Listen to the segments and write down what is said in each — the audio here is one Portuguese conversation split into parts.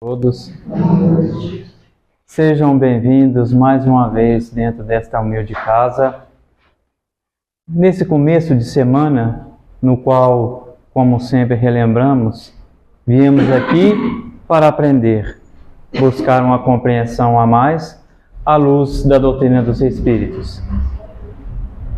Todos sejam bem-vindos mais uma vez dentro desta humilde casa. Nesse começo de semana, no qual, como sempre relembramos, viemos aqui para aprender, buscar uma compreensão a mais à luz da doutrina dos Espíritos.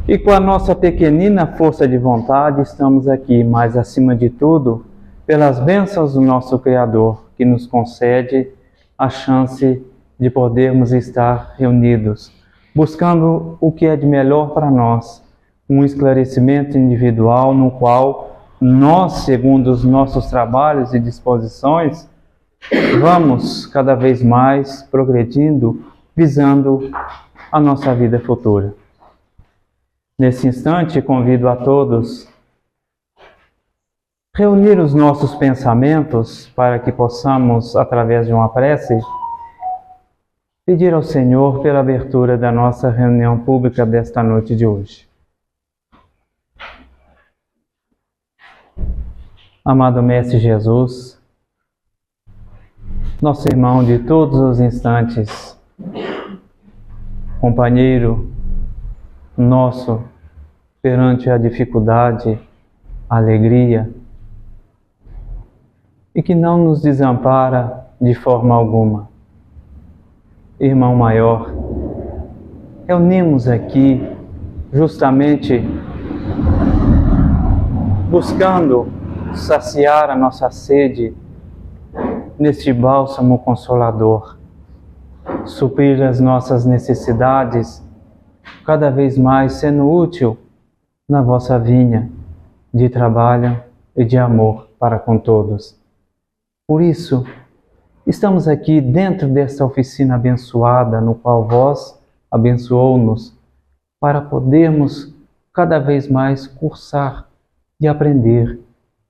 E com a nossa pequenina força de vontade, estamos aqui, mas acima de tudo, pelas bênçãos do nosso Criador, que nos concede a chance de podermos estar reunidos, buscando o que é de melhor para nós, um esclarecimento individual no qual nós, segundo os nossos trabalhos e disposições, vamos cada vez mais progredindo, visando a nossa vida futura. Nesse instante, convido a todos reunir os nossos pensamentos para que possamos, através de uma prece, pedir ao Senhor pela abertura da nossa reunião pública desta noite de hoje. Amado Mestre Jesus, nosso irmão de todos os instantes, companheiro nosso perante a dificuldade, a alegria, e que não nos desampara de forma alguma. Irmão maior, reunimos aqui justamente buscando saciar a nossa sede neste bálsamo consolador, suprir as nossas necessidades, cada vez mais sendo útil na vossa vinha de trabalho e de amor para com todos. Por isso, estamos aqui dentro desta oficina abençoada, no qual vós abençoou-nos, para podermos cada vez mais cursar e aprender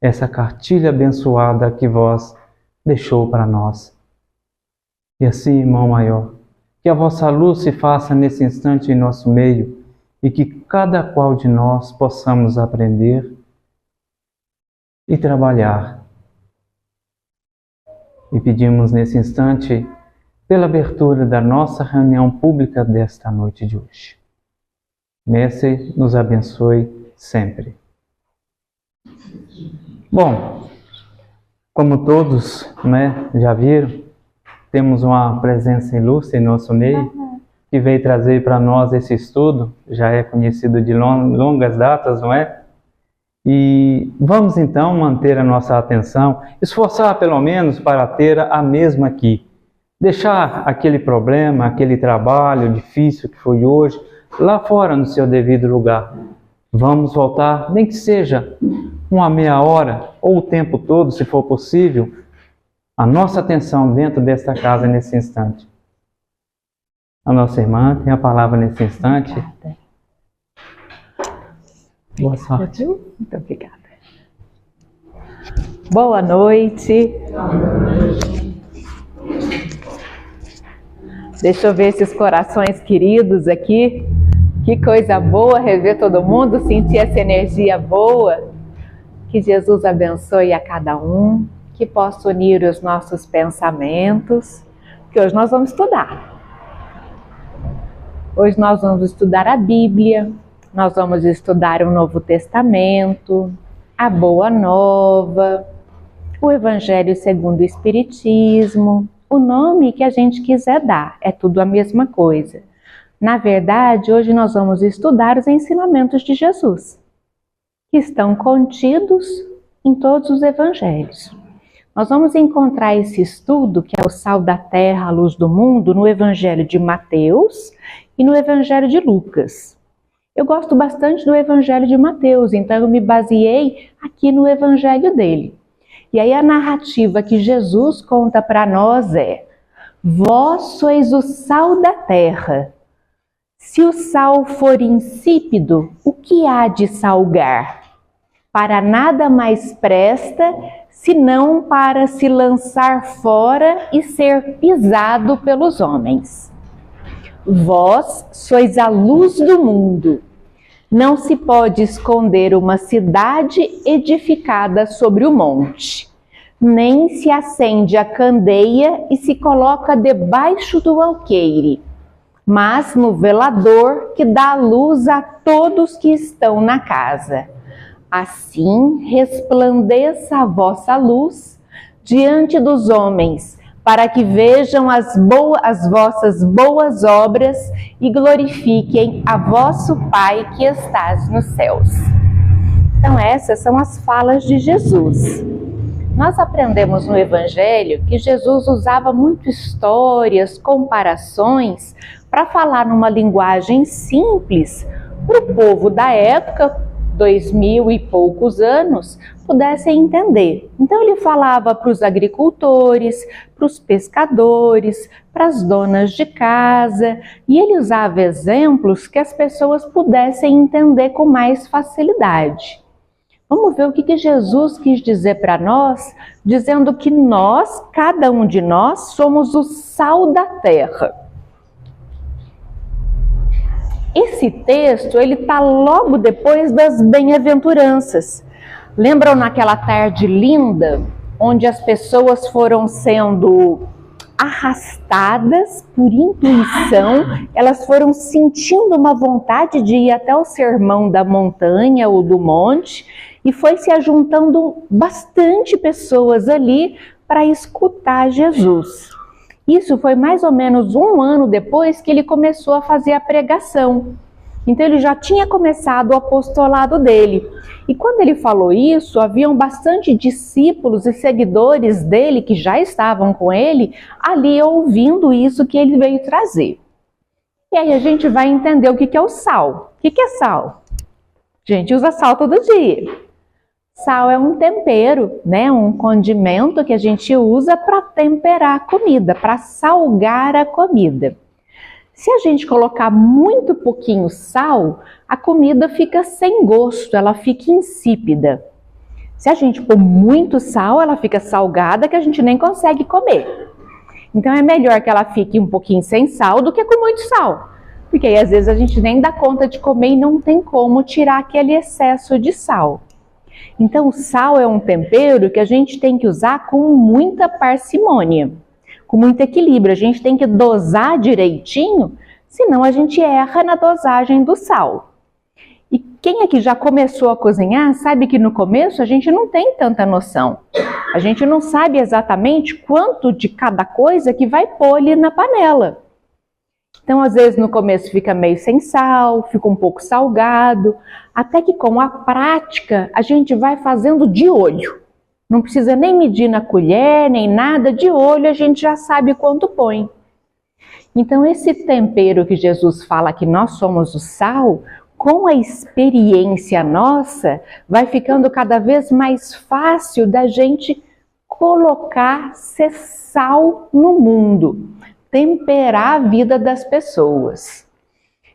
essa cartilha abençoada que vós deixou para nós. E assim, irmão maior, que a vossa luz se faça nesse instante em nosso meio e que cada qual de nós possamos aprender e trabalhar. E pedimos nesse instante pela abertura da nossa reunião pública desta noite de hoje. Mestre, nos abençoe sempre. Bom, como todos já viram, temos uma presença ilustre em nosso meio, que veio trazer para nós esse estudo, já é conhecido de longas datas, não é? E vamos então manter a nossa atenção, esforçar pelo menos para ter a mesma aqui. Deixar aquele problema, aquele trabalho difícil que foi hoje, lá fora no seu devido lugar. Vamos voltar, nem que seja uma meia hora ou o tempo todo, se for possível, a nossa atenção dentro desta casa nesse instante. A nossa irmã tem a palavra nesse instante. Boa sorte. Muito obrigada. Boa noite. Deixa eu ver esses corações queridos aqui. Que coisa boa rever todo mundo, sentir essa energia boa. Que Jesus abençoe a cada um, que possa unir os nossos pensamentos, que hoje nós vamos estudar. Hoje nós vamos estudar a Bíblia. Nós vamos estudar o Novo Testamento, a Boa Nova, o Evangelho segundo o Espiritismo, o nome que a gente quiser dar, é tudo a mesma coisa. Na verdade, hoje nós vamos estudar os ensinamentos de Jesus, que estão contidos em todos os Evangelhos. Nós vamos encontrar esse estudo, que é o sal da terra, a luz do mundo, no Evangelho de Mateus e no Evangelho de Lucas. Eu gosto bastante do Evangelho de Mateus, então eu me baseei aqui no Evangelho dele. E aí a narrativa que Jesus conta para nós é: vós sois o sal da terra. Se o sal for insípido, o que há de salgar? Para nada mais presta, senão para se lançar fora e ser pisado pelos homens. Vós sois a luz do mundo. Não se pode esconder uma cidade edificada sobre o monte. nem se acende a candeia e se coloca debaixo do alqueire, mas no velador que dá luz a todos que estão na casa. Assim resplandeça a vossa luz diante dos homens, para que vejam as vossas boas obras e glorifiquem a vosso Pai que estás nos céus. Então essas são as falas de Jesus. Nós aprendemos no Evangelho que Jesus usava muito histórias, comparações, para falar numa linguagem simples, para o povo da época, 2000 e poucos anos, pudessem entender. Então ele falava para os agricultores, para os pescadores, para as donas de casa, e ele usava exemplos que as pessoas pudessem entender com mais facilidade. Vamos ver o que Jesus quis dizer para nós, dizendo que nós, cada um de nós, somos o sal da terra. Esse texto, ele está logo depois das bem-aventuranças. Lembram naquela tarde linda, onde as pessoas foram sendo arrastadas por intuição, elas foram sentindo uma vontade de ir até o sermão da montanha ou do monte, e foi se ajuntando bastante pessoas ali para escutar Jesus. Isso foi mais ou menos 1 ano depois que ele começou a fazer a pregação. Então ele já tinha começado o apostolado dele. E quando ele falou isso, haviam bastante discípulos e seguidores dele que já estavam com ele ali ouvindo isso que ele veio trazer. E aí a gente vai entender o que é o sal. O que é sal? A gente usa sal todo dia. Sal é um tempero, né? Um condimento que a gente usa para temperar a comida, para salgar a comida. Se a gente colocar muito pouquinho sal, a comida fica sem gosto, ela fica insípida. Se a gente pôr muito sal, ela fica salgada que a gente nem consegue comer. Então é melhor que ela fique um pouquinho sem sal do que com muito sal. Porque aí às vezes a gente nem dá conta de comer e não tem como tirar aquele excesso de sal. Então o sal é um tempero que a gente tem que usar com muita parcimônia, com muito equilíbrio. A gente tem que dosar direitinho, senão a gente erra na dosagem do sal. E quem aqui já começou a cozinhar sabe que no começo a gente não tem tanta noção. A gente não sabe exatamente quanto de cada coisa que vai pôr ali na panela. Então, às vezes, no começo fica meio sem sal, fica um pouco salgado, até que com a prática a gente vai fazendo de olho. Não precisa nem medir na colher, nem nada, de olho a gente já sabe quanto põe. Então, esse tempero que Jesus fala que nós somos o sal, com a experiência nossa, vai ficando cada vez mais fácil da gente colocar ser sal no mundo, temperar a vida das pessoas.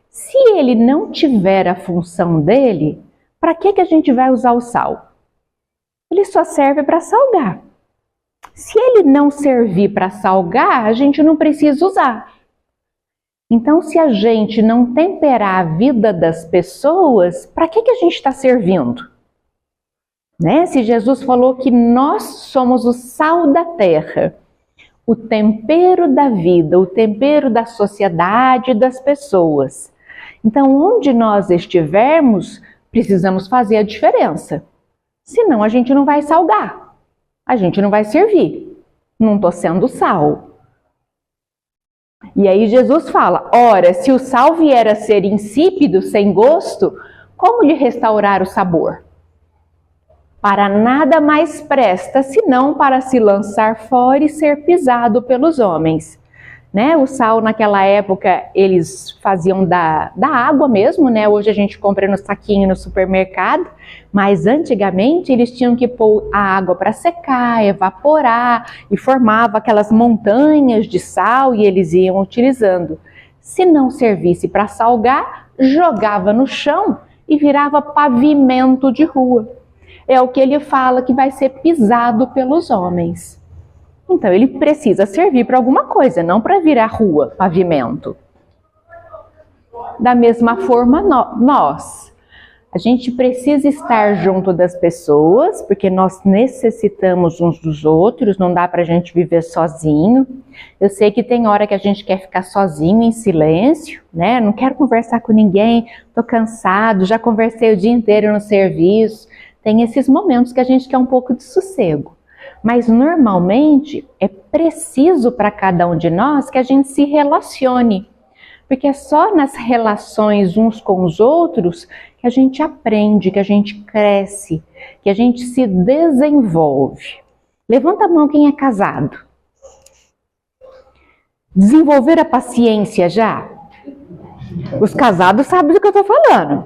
Se ele não tiver a função dele, para que a gente vai usar o sal? Ele só serve para salgar. Se ele não servir para salgar, a gente não precisa usar. Então, se a gente não temperar a vida das pessoas, para que a gente está servindo? Né? Se Jesus falou que nós somos o sal da terra, o tempero da vida, o tempero da sociedade, das pessoas. Então, onde nós estivermos, precisamos fazer a diferença. Senão, a gente não vai salgar, a gente não vai servir. Não estou sendo sal. E aí Jesus fala, ora, se o sal vier a ser insípido, sem gosto, como lhe restaurar o sabor? Para nada mais presta, senão para se lançar fora e ser pisado pelos homens. Né? O sal naquela época eles faziam da água mesmo, né? Hoje a gente compra no saquinho no supermercado, mas antigamente eles tinham que pôr a água para secar, evaporar e formava aquelas montanhas de sal e eles iam utilizando. Se não servisse para salgar, jogava no chão e virava pavimento de rua. É o que ele fala que vai ser pisado pelos homens. Então, ele precisa servir para alguma coisa, não para virar rua, pavimento. Da mesma forma, nós. A gente precisa estar junto das pessoas, porque nós necessitamos uns dos outros, não dá pra gente viver sozinho. Eu sei que tem hora que a gente quer ficar sozinho, em silêncio, né? Não quero conversar com ninguém, tô cansado, já conversei o dia inteiro no serviço. Tem esses momentos que a gente quer um pouco de sossego. Mas normalmente é preciso para cada um de nós que a gente se relacione. Porque é só nas relações uns com os outros que a gente aprende, que a gente cresce, que a gente se desenvolve. Levanta a mão quem é casado. Desenvolver a paciência já? Os casados sabem do que eu estou falando.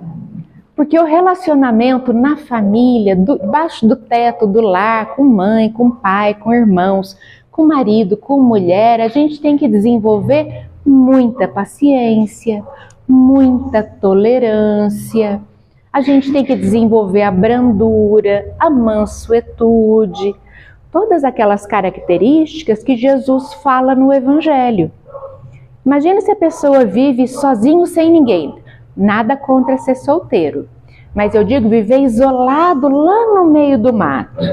Porque o relacionamento na família, debaixo do teto do lar, com mãe, com pai, com irmãos, com marido, com mulher, a gente tem que desenvolver muita paciência, muita tolerância. A gente tem que desenvolver a brandura, a mansuetude, todas aquelas características que Jesus fala no Evangelho. Imagina se a pessoa vive sozinho, sem ninguém. Nada contra ser solteiro, mas eu digo viver isolado lá no meio do mato.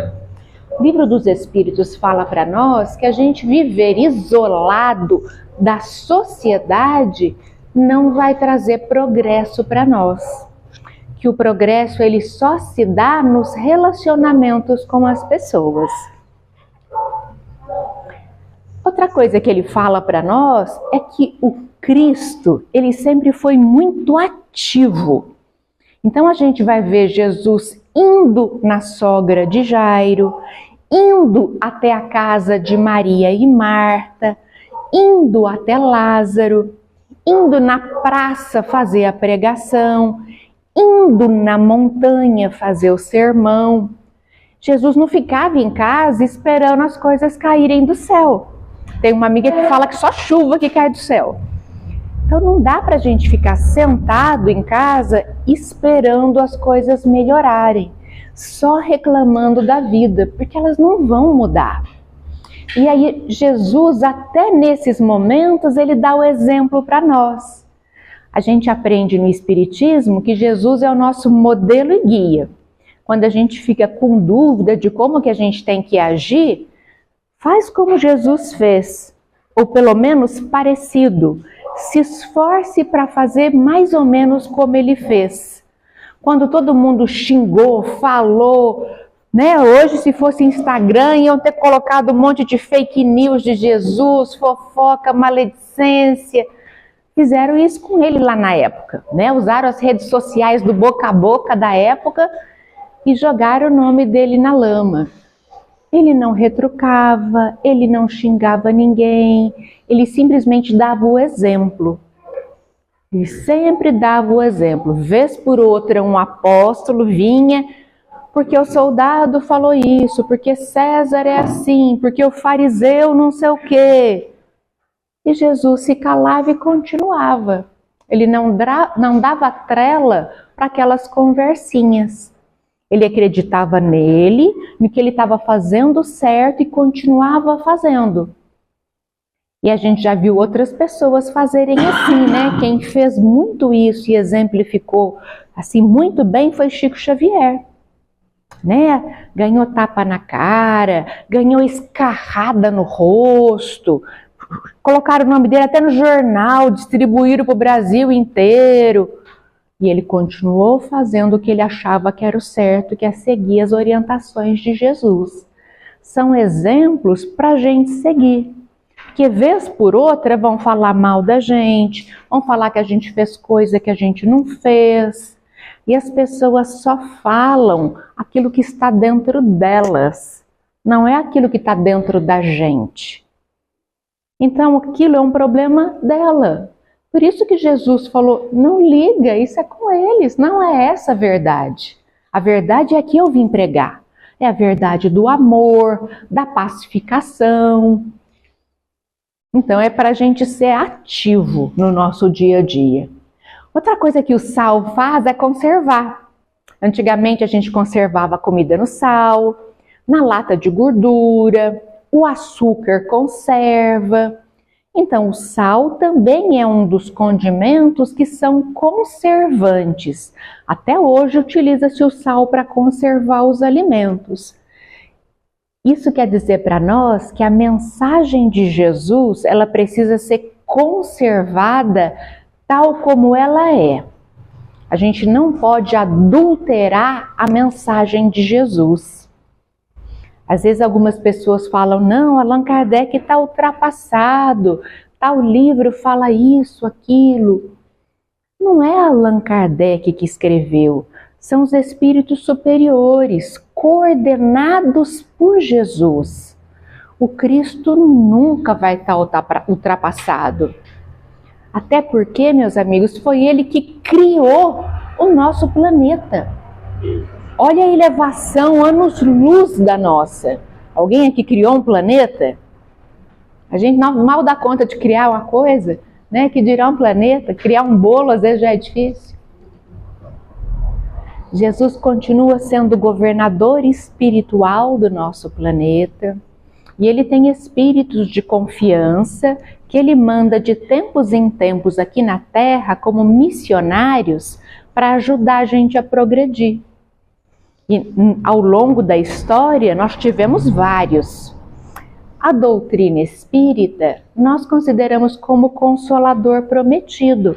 O Livro dos Espíritos fala para nós que a gente viver isolado da sociedade não vai trazer progresso para nós. Que o progresso ele só se dá nos relacionamentos com as pessoas. Outra coisa que ele fala para nós é que o Cristo, ele sempre foi muito ativo. Então a gente vai ver Jesus indo na sogra de Jairo, indo até a casa de Maria e Marta, indo até Lázaro, indo na praça fazer a pregação, indo na montanha fazer o sermão. Jesus não ficava em casa esperando as coisas caírem do céu. Tem uma amiga que fala que só chuva que cai do céu. Então não dá para a gente ficar sentado em casa esperando as coisas melhorarem, só reclamando da vida, porque elas não vão mudar. E aí Jesus, até nesses momentos, ele dá o exemplo para nós. A gente aprende no Espiritismo que Jesus é o nosso modelo e guia. Quando a gente fica com dúvida de como que a gente tem que agir, faz como Jesus fez, ou pelo menos parecido. Se esforce para fazer mais ou menos como ele fez. Quando todo mundo xingou, falou, né? Hoje, se fosse Instagram, iam ter colocado um monte de fake news de Jesus, fofoca, maledicência. Fizeram isso com ele lá na época, né? Usaram as redes sociais do boca a boca da época e jogaram o nome dele na lama. Ele não retrucava, ele não xingava ninguém, ele simplesmente dava o exemplo. Ele sempre dava o exemplo. Vez por outra, um apóstolo vinha, porque o soldado falou isso, porque César é assim, porque o fariseu não sei o quê. E Jesus se calava e continuava. Ele não dava trela para aquelas conversinhas. Ele acreditava nele, no que ele estava fazendo certo e continuava fazendo. E a gente já viu outras pessoas fazerem assim, né? Quem fez muito isso e exemplificou assim muito bem foi Chico Xavier, né? Ganhou tapa na cara, ganhou escarrada no rosto, colocaram o nome dele até no jornal, distribuíram para o Brasil inteiro. E ele continuou fazendo o que ele achava que era o certo, que é seguir as orientações de Jesus. São exemplos para a gente seguir. Que vez por outra vão falar mal da gente, vão falar que a gente fez coisa que a gente não fez. E as pessoas só falam aquilo que está dentro delas, não é aquilo que está dentro da gente. Então aquilo é um problema dela. Por isso que Jesus falou, não liga, isso é com eles, não é essa a verdade. A verdade é que eu vim pregar. É a verdade do amor, da pacificação. Então é para a gente ser ativo no nosso dia a dia. Outra coisa que o sal faz é conservar. Antigamente a gente conservava a comida no sal, na lata de gordura, o açúcar conserva. Então, o sal também é um dos condimentos que são conservantes. Até hoje utiliza-se o sal para conservar os alimentos. Isso quer dizer para nós que a mensagem de Jesus, ela precisa ser conservada tal como ela é. A gente não pode adulterar a mensagem de Jesus. Às vezes algumas pessoas falam, não, Allan Kardec está ultrapassado, tal livro fala isso, aquilo. Não é Allan Kardec que escreveu, são os espíritos superiores, coordenados por Jesus. O Cristo nunca vai estar ultrapassado. Até porque, meus amigos, foi Ele que criou o nosso planeta. Olha a elevação, anos-luz da nossa. Alguém aqui criou um planeta? A gente mal dá conta de criar uma coisa, né? Que dirá um planeta, criar um bolo às vezes já é difícil. Jesus continua sendo governador espiritual do nosso planeta e Ele tem espíritos de confiança que Ele manda de tempos em tempos aqui na Terra como missionários para ajudar a gente a progredir. E ao longo da história nós tivemos vários. A doutrina espírita nós consideramos como consolador prometido.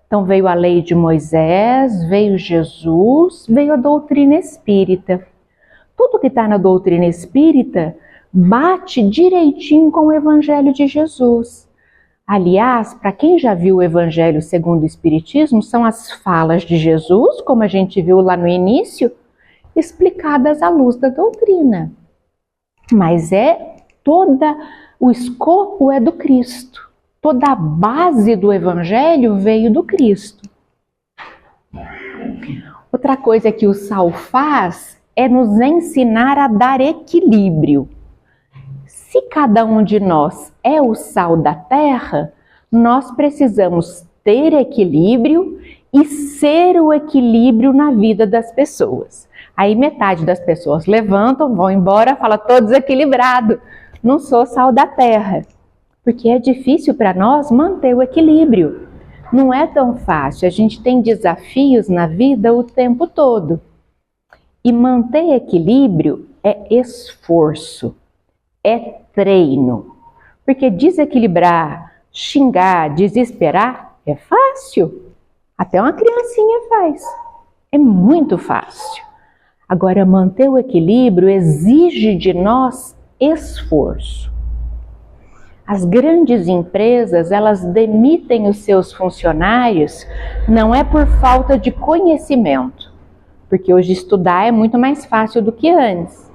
Então veio a lei de Moisés, veio Jesus, veio a doutrina espírita. Tudo que está na doutrina espírita bate direitinho com o Evangelho de Jesus. Aliás, para quem já viu o Evangelho segundo o Espiritismo, são as falas de Jesus, como a gente viu lá no início, explicadas à luz da doutrina. Mas o escopo é do Cristo. Toda a base do Evangelho veio do Cristo. Outra coisa que o sal faz é nos ensinar a dar equilíbrio. Se cada um de nós é o sal da terra, nós precisamos ter equilíbrio e ser o equilíbrio na vida das pessoas. Aí metade das pessoas levantam, vão embora, fala, tô desequilibrado, não sou sal da terra. Porque é difícil para nós manter o equilíbrio. Não é tão fácil, a gente tem desafios na vida o tempo todo. E manter equilíbrio é esforço, é treino. Porque desequilibrar, xingar, desesperar é fácil. Até uma criancinha faz. É muito fácil. Agora, manter o equilíbrio exige de nós esforço. As grandes empresas, elas demitem os seus funcionários, não é por falta de conhecimento, porque hoje estudar é muito mais fácil do que antes.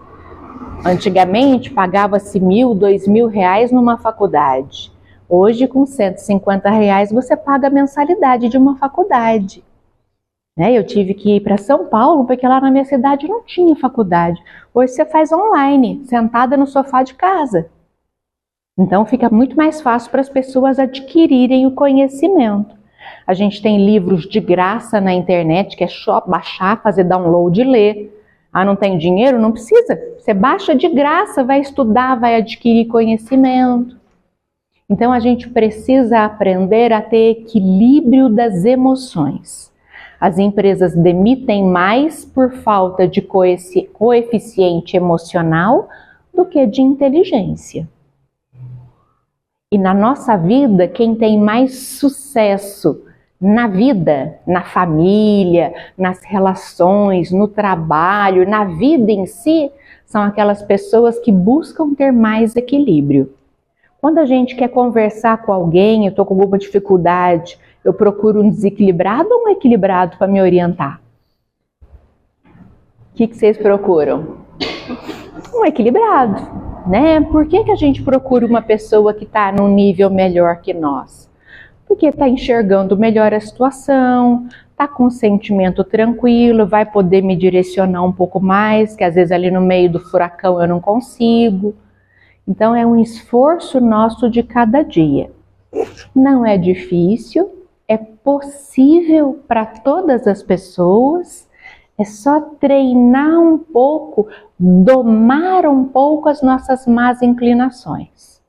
Antigamente, pagava-se R$1.000, R$2.000 numa faculdade. Hoje, com R$150, você paga a mensalidade de uma faculdade. Eu tive que ir para São Paulo, porque lá na minha cidade não tinha faculdade. Hoje você faz online, sentada no sofá de casa. Então fica muito mais fácil para as pessoas adquirirem o conhecimento. A gente tem livros de graça na internet, que é só baixar, fazer download e ler. Ah, não tem dinheiro? Não precisa. Você baixa de graça, vai estudar, vai adquirir conhecimento. Então a gente precisa aprender a ter equilíbrio das emoções. As empresas demitem mais por falta de coeficiente emocional do que de inteligência. E na nossa vida, quem tem mais sucesso na vida, na família, nas relações, no trabalho, na vida em si, são aquelas pessoas que buscam ter mais equilíbrio. Quando a gente quer conversar com alguém, eu estou com alguma dificuldade, eu procuro um desequilibrado ou um equilibrado para me orientar? O que vocês procuram? Um equilibrado, né? Por que a gente procura uma pessoa que está num nível melhor que nós? Porque está enxergando melhor a situação, está com um sentimento tranquilo, vai poder me direcionar um pouco mais, que às vezes ali no meio do furacão eu não consigo. Então é um esforço nosso de cada dia. Não é difícil, é possível para todas as pessoas, é só treinar um pouco, domar um pouco as nossas más inclinações.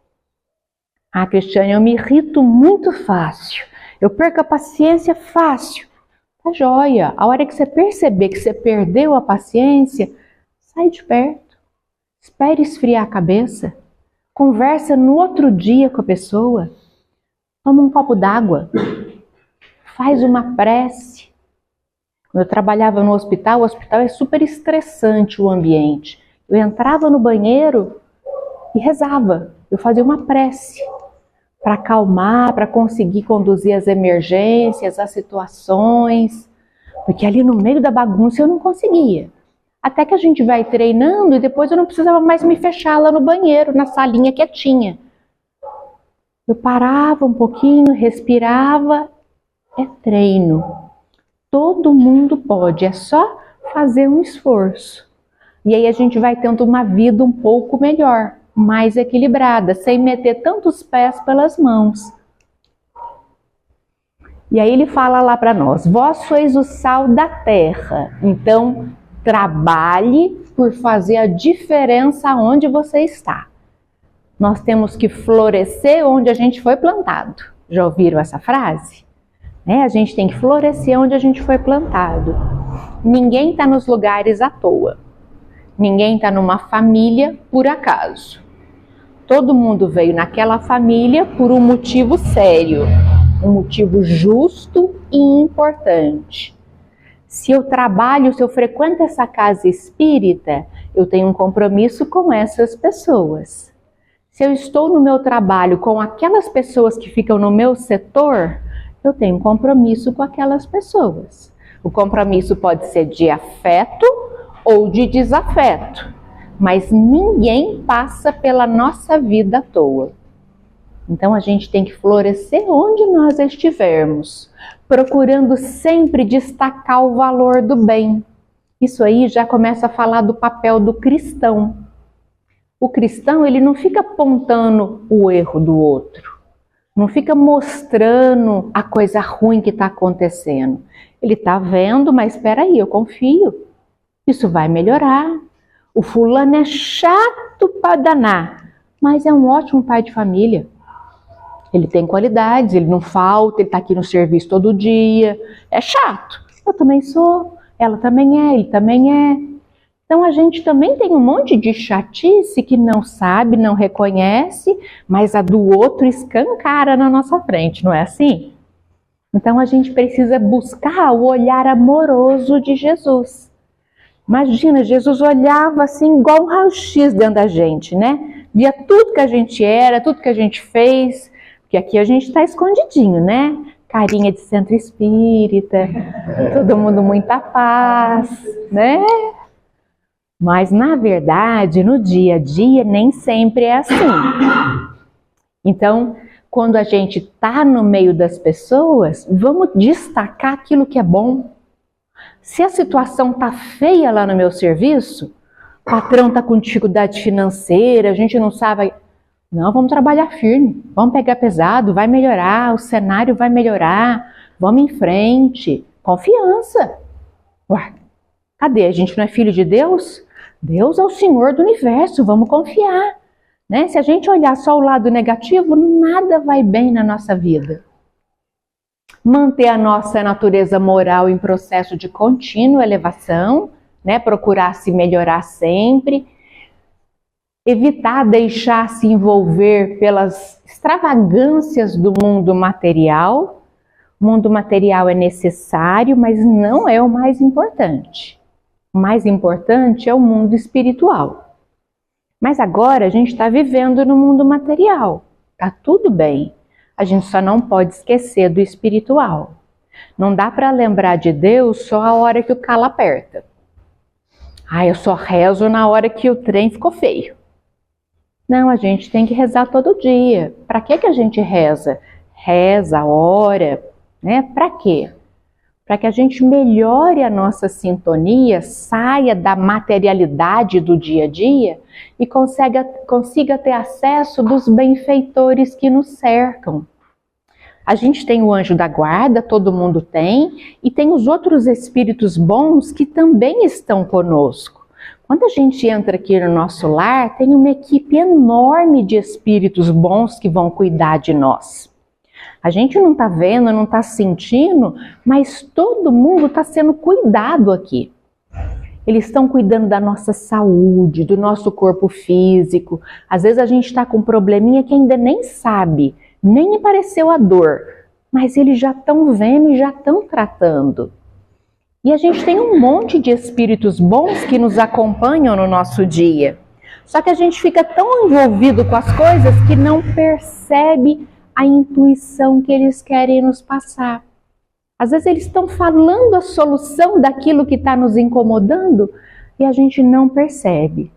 Ah, Cristiane, eu me irrito muito fácil. Eu perco a paciência fácil. Tá joia. A hora que você perceber que você perdeu a paciência, sai de perto. Espere esfriar a cabeça. Conversa no outro dia com a pessoa. Toma um copo d'água. Faz uma prece. Quando eu trabalhava no hospital, o hospital é super estressante o ambiente. Eu entrava no banheiro e rezava. Eu fazia uma prece para acalmar, para conseguir conduzir as emergências, as situações. Porque ali no meio da bagunça eu não conseguia. Até que a gente vai treinando e depois eu não precisava mais me fechar lá no banheiro, na salinha quietinha. Eu parava um pouquinho, respirava. É treino. Todo mundo pode, é só fazer um esforço. E aí a gente vai tendo uma vida um pouco melhor, mais equilibrada, sem meter tantos pés pelas mãos. E aí ele fala lá para nós: vós sois o sal da terra, então trabalhe por fazer a diferença onde você está. Nós temos que florescer onde a gente foi plantado. Já ouviram essa frase? A gente tem que florescer onde a gente foi plantado. Ninguém está nos lugares à toa. Ninguém está numa família por acaso. Todo mundo veio naquela família por um motivo sério, um motivo justo e importante. Se eu trabalho, se eu frequento essa casa espírita, eu tenho um compromisso com essas pessoas. Se eu estou no meu trabalho com aquelas pessoas que ficam no meu setor, eu tenho um compromisso com aquelas pessoas. O compromisso pode ser de afeto ou de desafeto, mas ninguém passa pela nossa vida à toa. Então a gente tem que florescer onde nós estivermos, procurando sempre destacar o valor do bem. Isso aí já começa a falar do papel do cristão. O cristão, ele não fica apontando o erro do outro. Não fica mostrando a coisa ruim que está acontecendo. Ele está vendo, mas espera aí, eu confio. Isso vai melhorar. O fulano é chato para danar, mas é um ótimo pai de família. Ele tem qualidades, ele não falta, ele está aqui no serviço todo dia. É chato. Eu também sou, ela também é, ele também é. Então a gente também tem um monte de chatice que não sabe, não reconhece, mas a do outro escancara na nossa frente, não é assim? Então a gente precisa buscar o olhar amoroso de Jesus. Imagina, Jesus olhava assim igual um raio-x dentro da gente, né? Via tudo que a gente era, tudo que a gente fez, porque aqui a gente está escondidinho, né? Carinha de centro espírita, todo mundo muita paz, né? Mas, na verdade, no dia a dia, nem sempre é assim. Então, quando a gente está no meio das pessoas, vamos destacar aquilo que é bom. Se a situação está feia lá no meu serviço, o patrão está com dificuldade financeira, a gente não sabe... Não, vamos trabalhar firme, vamos pegar pesado, vai melhorar, o cenário vai melhorar, vamos em frente. Confiança. Ué, cadê? A gente não é filho de Deus? Deus é o Senhor do universo, vamos confiar, né? Se a gente olhar só o lado negativo, nada vai bem na nossa vida. Manter a nossa natureza moral em processo de contínua elevação, né? Procurar se melhorar sempre. Evitar deixar se envolver pelas extravagâncias do mundo material. O mundo material é necessário, mas não é o mais importante. O mais importante é o mundo espiritual. Mas agora a gente está vivendo no mundo material. Tá tudo bem. A gente só não pode esquecer do espiritual. Não dá para lembrar de Deus só a hora que o calo aperta. Ah, eu só rezo na hora que o trem ficou feio. Não, a gente tem que rezar todo dia. Para que a gente reza? Reza, ora, né? Para quê? Para que a gente melhore a nossa sintonia, saia da materialidade do dia a dia e consiga ter acesso dos benfeitores que nos cercam. A gente tem o anjo da guarda, todo mundo tem, e tem os outros espíritos bons que também estão conosco. Quando a gente entra aqui no nosso lar, tem uma equipe enorme de espíritos bons que vão cuidar de nós. A gente não está vendo, não está sentindo, mas todo mundo está sendo cuidado aqui. Eles estão cuidando da nossa saúde, do nosso corpo físico. Às vezes a gente está com um probleminha que ainda nem sabe, nem apareceu a dor, mas eles já estão vendo e já estão tratando. E a gente tem um monte de espíritos bons que nos acompanham no nosso dia. Só que a gente fica tão envolvido com as coisas que não percebe a intuição que eles querem nos passar. Às vezes eles estão falando a solução daquilo que está nos incomodando e a gente não percebe.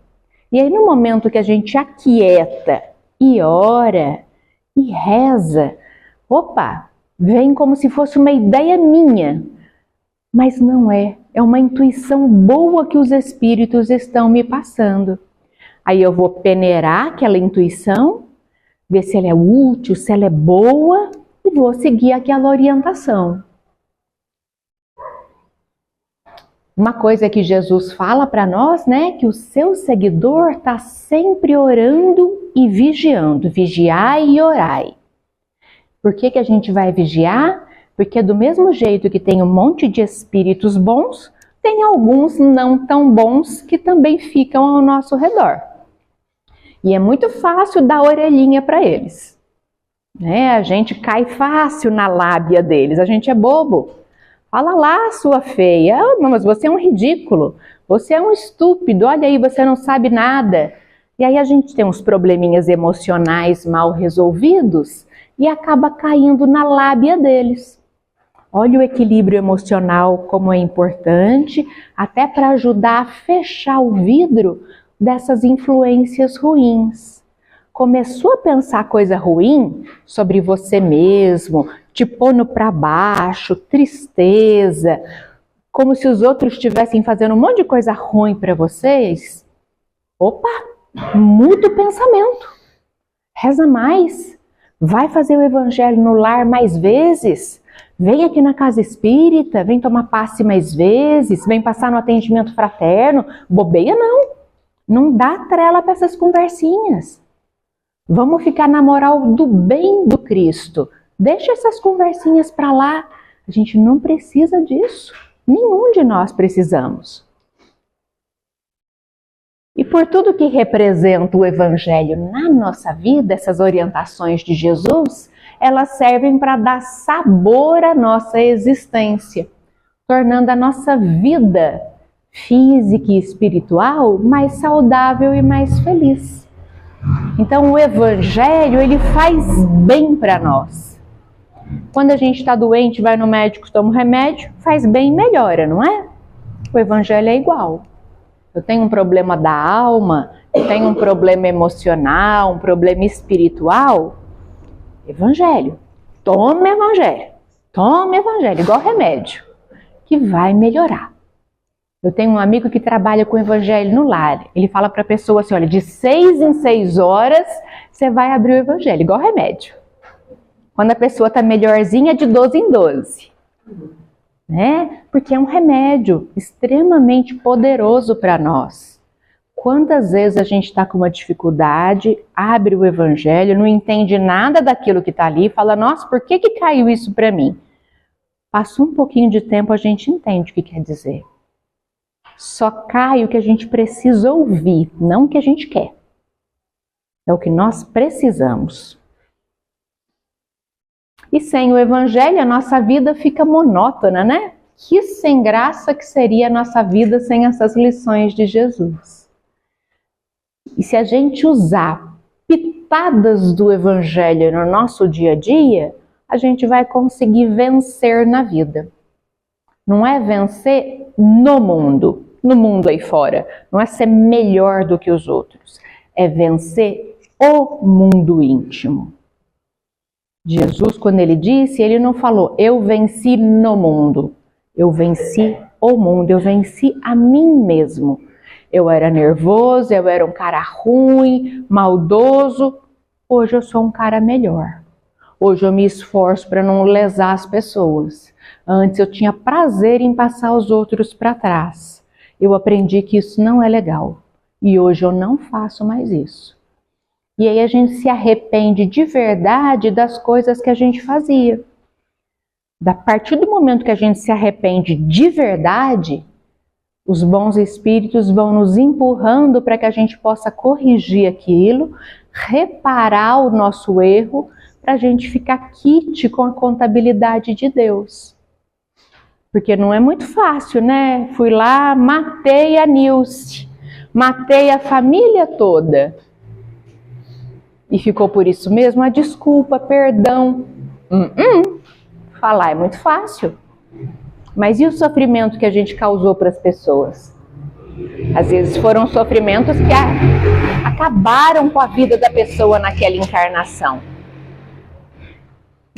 E aí no momento que a gente aquieta e ora e reza, opa, vem como se fosse uma ideia minha. Mas não é, é uma intuição boa que os espíritos estão me passando. Aí eu vou peneirar aquela intuição, ver se ela é útil, se ela é boa e vou seguir aquela orientação. Uma coisa que Jesus fala para nós, né, que o seu seguidor está sempre orando e vigiando. Vigiai e orai. Por que a gente vai vigiar? Porque do mesmo jeito que tem um monte de espíritos bons, tem alguns não tão bons que também ficam ao nosso redor. E é muito fácil dar orelhinha para eles. Né? A gente cai fácil na lábia deles, a gente é bobo. Fala lá, sua feia. Ah, não, mas você é um ridículo, você é um estúpido, olha aí, você não sabe nada. E aí a gente tem uns probleminhas emocionais mal resolvidos e acaba caindo na lábia deles. Olha o equilíbrio emocional como é importante, até para ajudar a fechar o vidro dessas influências ruins. Começou a pensar coisa ruim sobre você mesmo, te pondo para baixo, tristeza, como se os outros estivessem fazendo um monte de coisa ruim para vocês. Opa, muda o pensamento. Reza mais. Vai fazer o evangelho no lar mais vezes. Vem aqui na casa espírita, vem tomar passe mais vezes, vem passar no atendimento fraterno. Bobeia não. Não dá trela para essas conversinhas. Vamos ficar na moral do bem do Cristo. Deixa essas conversinhas para lá. A gente não precisa disso. Nenhum de nós precisamos. E por tudo que representa o Evangelho na nossa vida, essas orientações de Jesus, elas servem para dar sabor à nossa existência, tornando a nossa vida física e espiritual mais saudável e mais feliz. Então o Evangelho, ele faz bem para nós. Quando a gente está doente, vai no médico, toma um remédio, faz bem e melhora, não é? O Evangelho é igual. Eu tenho um problema da alma, eu tenho um problema emocional, um problema espiritual. Evangelho. Tome Evangelho, igual remédio, que vai melhorar. Eu tenho um amigo que trabalha com Evangelho no lar. Ele fala para a pessoa assim, olha, de 6 em 6 horas você vai abrir o Evangelho, igual remédio. Quando a pessoa está melhorzinha, de 12 em 12. Né? Porque é um remédio extremamente poderoso para nós. Quantas vezes a gente está com uma dificuldade, abre o Evangelho, não entende nada daquilo que está ali, fala, nossa, por que caiu isso para mim? Passa um pouquinho de tempo, a gente entende o que quer dizer. Só cai o que a gente precisa ouvir, não o que a gente quer. É o que nós precisamos. E sem o Evangelho, a nossa vida fica monótona, né? Que sem graça que seria a nossa vida sem essas lições de Jesus. E se a gente usar pitadas do Evangelho no nosso dia a dia, a gente vai conseguir vencer na vida. Não é vencer no mundo aí fora. Não é ser melhor do que os outros. É vencer o mundo íntimo. Jesus, quando ele disse, ele não falou, eu venci no mundo. Eu venci o mundo, eu venci a mim mesmo. Eu era nervoso, eu era um cara ruim, maldoso. Hoje eu sou um cara melhor. Hoje eu me esforço para não lesar as pessoas. Antes eu tinha prazer em passar os outros para trás. eu aprendi que isso não é legal. E hoje eu não faço mais isso. E aí a gente se arrepende de verdade das coisas que a gente fazia. A partir do momento que a gente se arrepende de verdade, os bons espíritos vão nos empurrando para que a gente possa corrigir aquilo, reparar o nosso erro, para a gente ficar quite com a contabilidade de Deus. Porque não é muito fácil, né? Fui lá, matei a Nilce, matei a família toda. E ficou por isso mesmo a desculpa, perdão. Falar é muito fácil. Mas e o sofrimento que a gente causou para as pessoas? Às vezes foram sofrimentos que acabaram com a vida da pessoa naquela encarnação.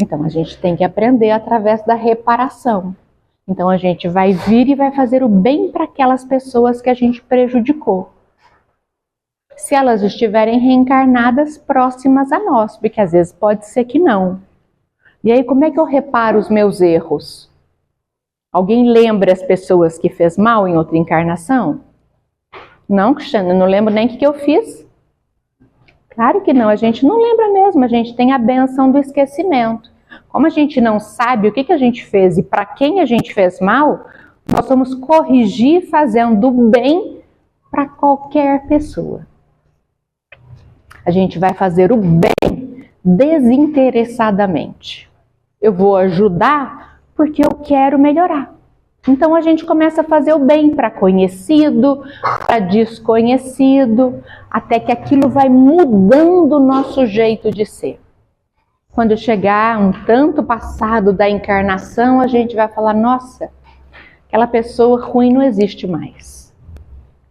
Então a gente tem que aprender através da reparação. Então a gente vai vir e vai fazer o bem para aquelas pessoas que a gente prejudicou. Se elas estiverem reencarnadas próximas a nós, porque às vezes pode ser que não. E aí como é que eu reparo os meus erros? Alguém lembra as pessoas que fez mal em outra encarnação? Não, Cristiana, eu não lembro nem o que eu fiz. Claro que não, a gente não lembra mesmo, a gente tem a benção do esquecimento. Como a gente não sabe o que a gente fez e para quem a gente fez mal, nós vamos corrigir fazendo bem para qualquer pessoa. A gente vai fazer o bem desinteressadamente. Eu vou ajudar porque eu quero melhorar. Então a gente começa a fazer o bem para conhecido, para desconhecido, até que aquilo vai mudando o nosso jeito de ser. Quando chegar um tanto passado da encarnação, a gente vai falar, nossa, aquela pessoa ruim não existe mais.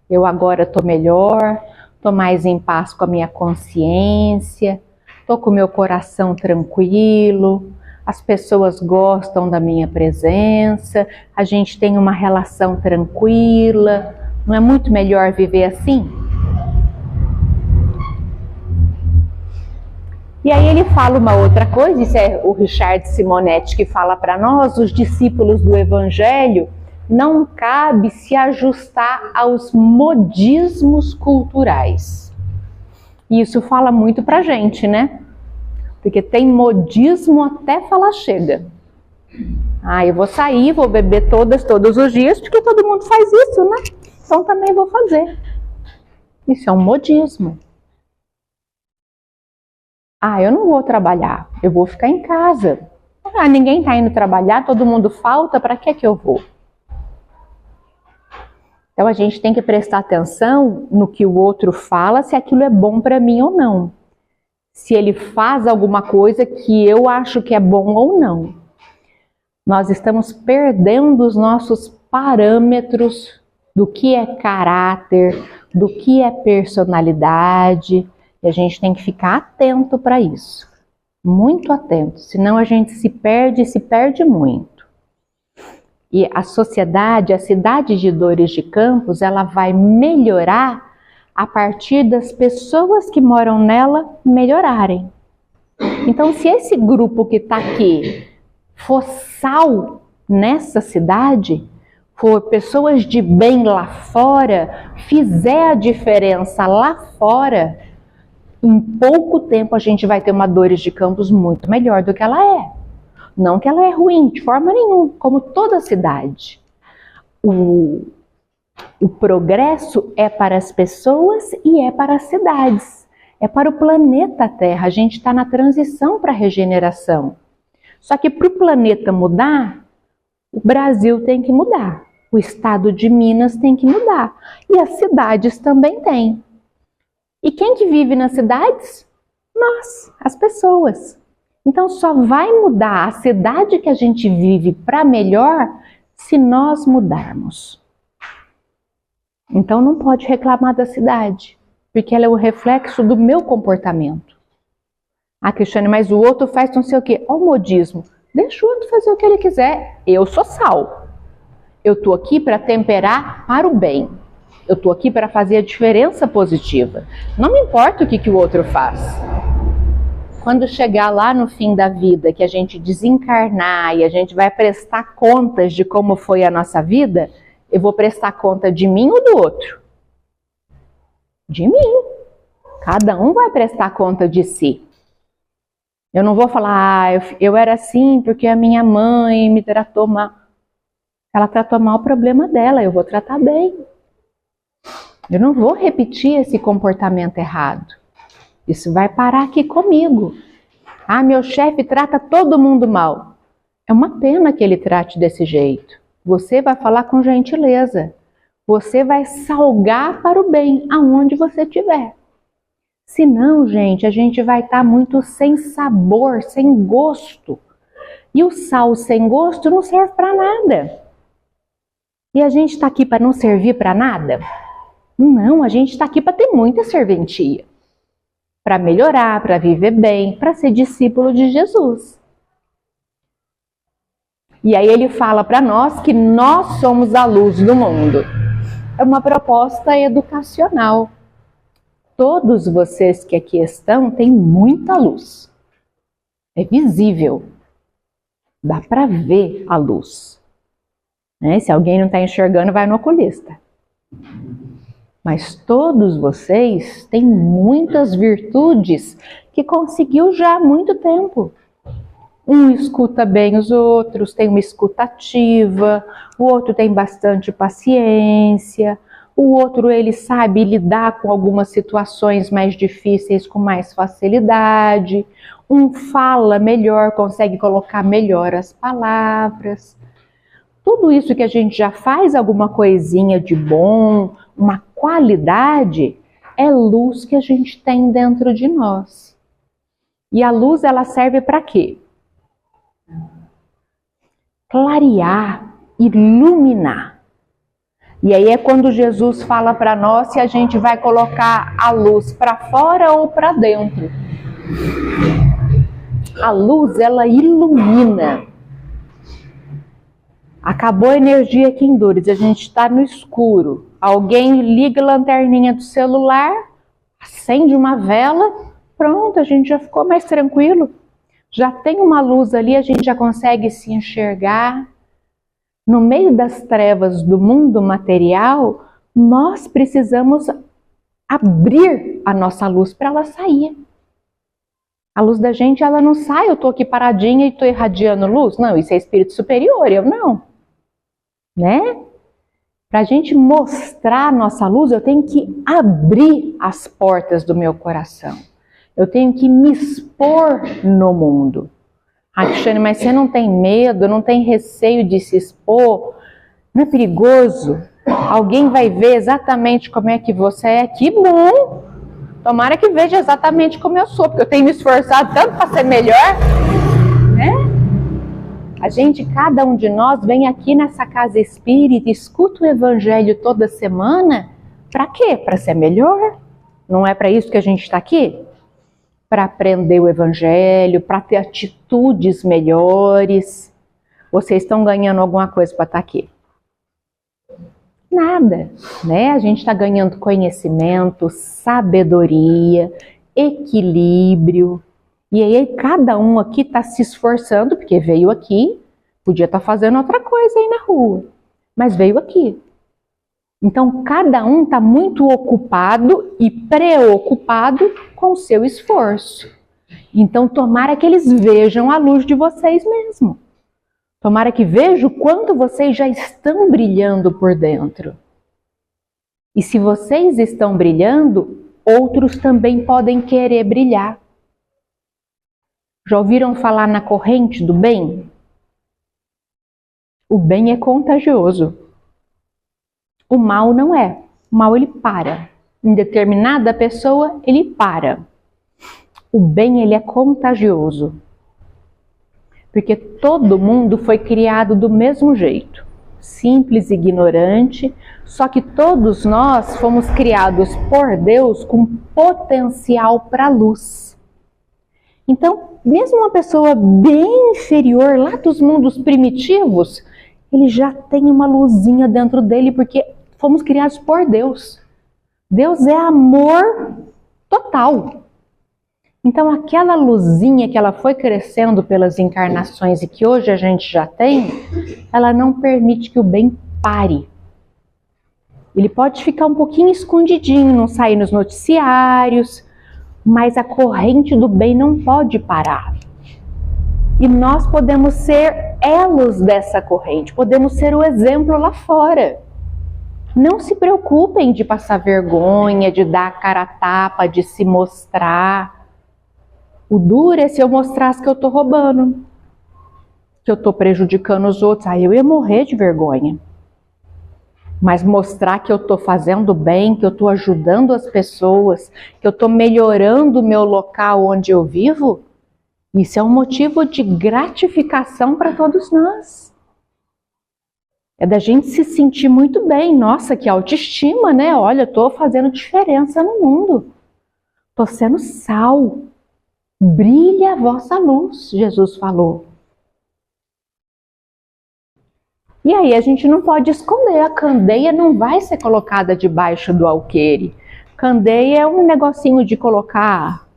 Eu agora estou melhor, estou mais em paz com a minha consciência, estou com o meu coração tranquilo, as pessoas gostam da minha presença, a gente tem uma relação tranquila. Não é muito melhor viver assim? E aí ele fala uma outra coisa, isso é o Richard Simonetti que fala para nós, os discípulos do Evangelho, não cabe se ajustar aos modismos culturais. E isso fala muito pra gente, né? Porque tem modismo até falar chega. Eu vou sair, vou beber todos os dias, porque todo mundo faz isso, né? Então também vou fazer. Isso é um modismo. Eu não vou trabalhar, eu vou ficar em casa. Ninguém está indo trabalhar, todo mundo falta, para que eu vou? Então a gente tem que prestar atenção no que o outro fala, se aquilo é bom para mim ou não. Se ele faz alguma coisa que eu acho que é bom ou não. Nós estamos perdendo os nossos parâmetros do que é caráter, do que é personalidade, e a gente tem que ficar atento para isso. Muito atento, senão a gente se perde muito. E a sociedade, a cidade de Dores de Campos, ela vai melhorar a partir das pessoas que moram nela melhorarem. Então, se esse grupo que está aqui for sal nessa cidade, for pessoas de bem lá fora, fizer a diferença lá fora, em pouco tempo a gente vai ter uma Dores de Campos muito melhor do que ela é. Não que ela é ruim, de forma nenhuma, como toda cidade. O progresso é para as pessoas e é para as cidades. É para o planeta Terra. A gente está na transição para a regeneração. Só que para o planeta mudar, o Brasil tem que mudar. O estado de Minas tem que mudar. E as cidades também têm. E quem que vive nas cidades? Nós, as pessoas. Então só vai mudar a cidade que a gente vive para melhor se nós mudarmos. Então não pode reclamar da cidade, porque ela é o reflexo do meu comportamento. Cristiane, mas o outro faz não sei o quê. Olha o modismo. Deixa o outro fazer o que ele quiser. Eu sou sal. Eu estou aqui para temperar para o bem. Eu estou aqui para fazer a diferença positiva. Não me importa o que o outro faz. Quando chegar lá no fim da vida, que a gente desencarnar e a gente vai prestar contas de como foi a nossa vida, Eu vou prestar conta de mim ou do outro? De mim. Cada um vai prestar conta de si. Eu não vou falar, eu era assim porque a minha mãe me tratou mal. Ela tratou mal, o problema dela, eu vou tratar bem. Eu não vou repetir esse comportamento errado. Isso vai parar aqui comigo. Ah, meu chefe trata todo mundo mal. É uma pena que ele trate desse jeito. Você vai falar com gentileza. Você vai salgar para o bem, aonde você estiver. Senão, gente, a gente vai estar muito sem sabor, sem gosto. E o sal sem gosto não serve para nada. E a gente está aqui para não servir para nada? Não, a gente está aqui para ter muita serventia. Para melhorar, para viver bem, para ser discípulo de Jesus. E aí ele fala para nós que nós somos a luz do mundo. É uma proposta educacional. Todos vocês que aqui estão têm muita luz. É visível. Dá para ver a luz. Se alguém não está enxergando, vai no oculista. Mas todos vocês têm muitas virtudes que conseguiu já há muito tempo. Um escuta bem os outros, tem uma escuta ativa, o outro tem bastante paciência, o outro ele sabe lidar com algumas situações mais difíceis com mais facilidade, um fala melhor, consegue colocar melhor as palavras. Tudo isso que a gente já faz alguma coisinha de bom, uma qualidade, é luz que a gente tem dentro de nós. E a luz, ela serve para quê? Clarear, iluminar. E aí é quando Jesus fala para nós se a gente vai colocar a luz para fora ou para dentro. A luz, ela ilumina. Acabou a energia aqui em Dures, a gente está no escuro. Alguém liga a lanterninha do celular, acende uma vela, pronto, a gente já ficou mais tranquilo. Já tem uma luz ali, a gente já consegue se enxergar. No meio das trevas do mundo material, nós precisamos abrir a nossa luz para ela sair. A luz da gente, ela não sai, eu estou aqui paradinha e estou irradiando luz. Não, isso é espírito superior, eu não. Né? Para a gente mostrar a nossa luz, eu tenho que abrir as portas do meu coração. Eu tenho que me expor no mundo. Cristiane, mas você não tem medo, não tem receio de se expor? Não é perigoso? Alguém vai ver exatamente como é que você é? Que bom! Tomara que veja exatamente como eu sou, porque eu tenho me esforçado tanto para ser melhor, né? A gente, cada um de nós, vem aqui nessa casa espírita, escuta o evangelho toda semana. Para quê? Para ser melhor? Não é para isso que a gente está aqui? Para aprender o evangelho, para ter atitudes melhores. Vocês estão ganhando alguma coisa para estar aqui? Nada, né? A gente está ganhando conhecimento, sabedoria, equilíbrio. E aí cada um aqui está se esforçando, porque veio aqui, podia estar fazendo outra coisa aí na rua, mas veio aqui. Então cada um está muito ocupado e preocupado com o seu esforço. Então tomara que eles vejam a luz de vocês mesmo. Tomara que vejam o quanto vocês já estão brilhando por dentro. E se vocês estão brilhando, outros também podem querer brilhar. Já ouviram falar na corrente do bem? O bem é contagioso. O mal não é. O mal ele para. Em determinada pessoa ele para. O bem ele é contagioso. Porque todo mundo foi criado do mesmo jeito. Simples, ignorante. Só que todos nós fomos criados por Deus com potencial para a luz. Então, mesmo uma pessoa bem inferior, lá dos mundos primitivos, ele já tem uma luzinha dentro dele, porque fomos criados por Deus. Deus é amor total. Então, aquela luzinha que ela foi crescendo pelas encarnações e que hoje a gente já tem, ela não permite que o bem pare. Ele pode ficar um pouquinho escondidinho, não sair nos noticiários, mas a corrente do bem não pode parar. E nós podemos ser elos dessa corrente, podemos ser o exemplo lá fora. Não se preocupem de passar vergonha, de dar a cara a tapa, de se mostrar. O duro é se eu mostrasse que eu estou roubando, que eu estou prejudicando os outros. Aí eu ia morrer de vergonha. Mas mostrar que eu estou fazendo bem, que eu estou ajudando as pessoas, que eu estou melhorando o meu local onde eu vivo, isso é um motivo de gratificação para todos nós. É da gente se sentir muito bem. Nossa, que autoestima, né? Olha, eu estou fazendo diferença no mundo. Estou sendo sal. Brilha a vossa luz, Jesus falou. E aí a gente não pode esconder. A candeia não vai ser colocada debaixo do alqueire. Candeia é um negocinho de colocar...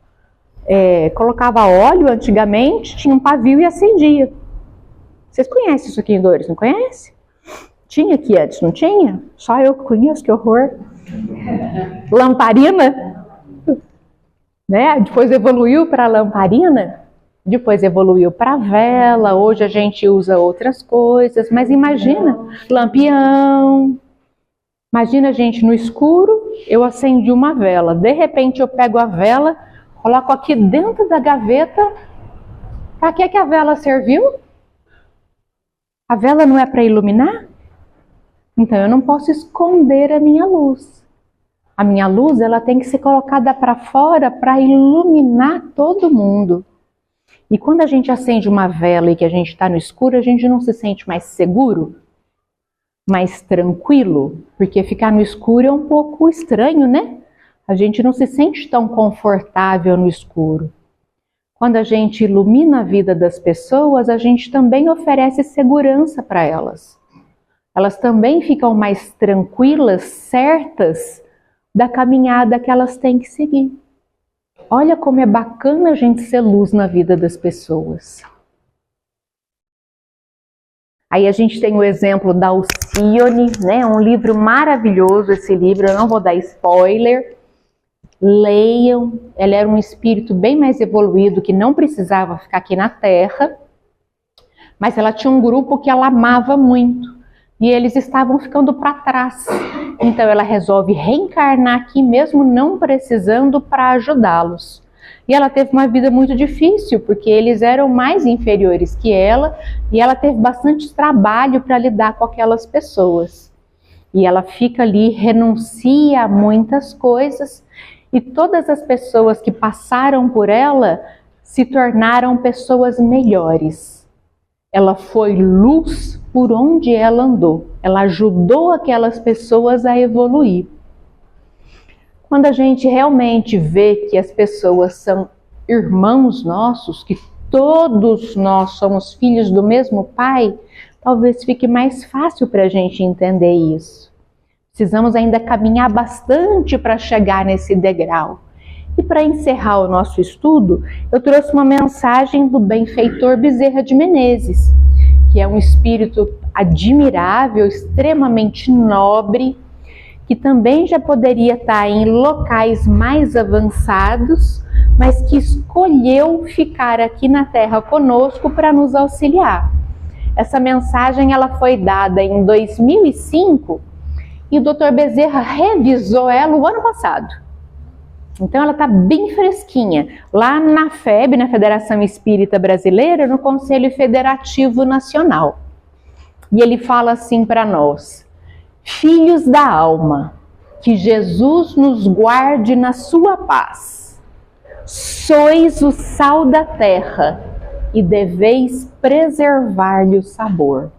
colocava óleo antigamente, tinha um pavio e acendia. Vocês conhecem isso aqui em Dores, não conhece? Tinha aqui antes, não tinha? Só eu conheço, que horror. Lamparina, né? Depois evoluiu para lamparina, depois evoluiu para vela, hoje a gente usa outras coisas, mas imagina, lampião. Imagina a gente no escuro, eu acendi uma vela, de repente eu pego a vela, coloco aqui dentro da gaveta. Para que a vela serviu? A vela não é para iluminar? Então eu não posso esconder a minha luz. A minha luz, ela tem que ser colocada para fora para iluminar todo mundo. E quando a gente acende uma vela e que a gente está no escuro, a gente não se sente mais seguro? Mais tranquilo? Porque ficar no escuro é um pouco estranho, né? A gente não se sente tão confortável no escuro. Quando a gente ilumina a vida das pessoas, a gente também oferece segurança para elas. Elas também ficam mais tranquilas, certas da caminhada que elas têm que seguir. Olha como é bacana a gente ser luz na vida das pessoas. Aí a gente tem o exemplo da Alcione, né? Um livro maravilhoso esse livro, eu não vou dar spoiler. Leiam, ela era um espírito bem mais evoluído que não precisava ficar aqui na Terra, mas ela tinha um grupo que ela amava muito e eles estavam ficando para trás. Então ela resolve reencarnar aqui mesmo não precisando para ajudá-los. E ela teve uma vida muito difícil porque eles eram mais inferiores que ela e ela teve bastante trabalho para lidar com aquelas pessoas. E ela fica ali, renuncia a muitas coisas. E todas as pessoas que passaram por ela se tornaram pessoas melhores. Ela foi luz por onde ela andou. Ela ajudou aquelas pessoas a evoluir. Quando a gente realmente vê que as pessoas são irmãos nossos, que todos nós somos filhos do mesmo Pai, talvez fique mais fácil para a gente entender isso. Precisamos ainda caminhar bastante para chegar nesse degrau. E para encerrar o nosso estudo, eu trouxe uma mensagem do benfeitor Bezerra de Menezes, que é um espírito admirável, extremamente nobre, que também já poderia estar em locais mais avançados, mas que escolheu ficar aqui na Terra conosco para nos auxiliar. Essa mensagem ela foi dada em 2005 e o Dr. Bezerra revisou ela o ano passado. Então ela está bem fresquinha, lá na FEB, na Federação Espírita Brasileira, no Conselho Federativo Nacional. E ele fala assim para nós: filhos da alma, que Jesus nos guarde na sua paz. Sois o sal da terra e deveis preservar-lhe o sabor.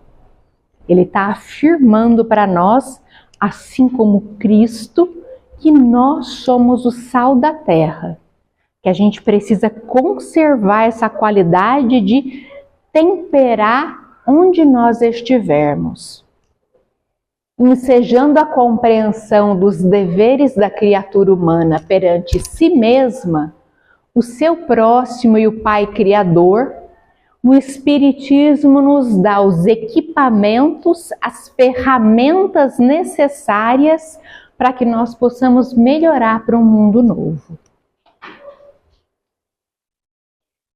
Ele está afirmando para nós, assim como Cristo, que nós somos o sal da terra, que a gente precisa conservar essa qualidade de temperar onde nós estivermos. Ensejando a compreensão dos deveres da criatura humana perante si mesma, o seu próximo e o Pai Criador, o Espiritismo nos dá os equipamentos, as ferramentas necessárias para que nós possamos melhorar para um mundo novo.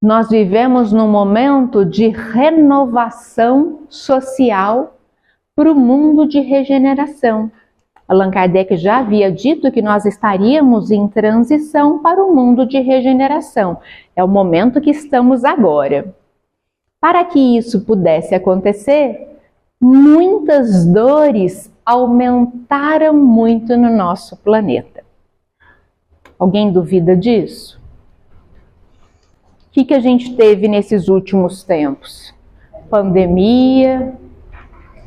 Nós vivemos num momento de renovação social para o mundo de regeneração. Allan Kardec já havia dito que nós estaríamos em transição para o mundo de regeneração. É o momento que estamos agora. Para que isso pudesse acontecer, muitas dores aumentaram muito no nosso planeta. Alguém duvida disso? O que a gente teve nesses últimos tempos? Pandemia,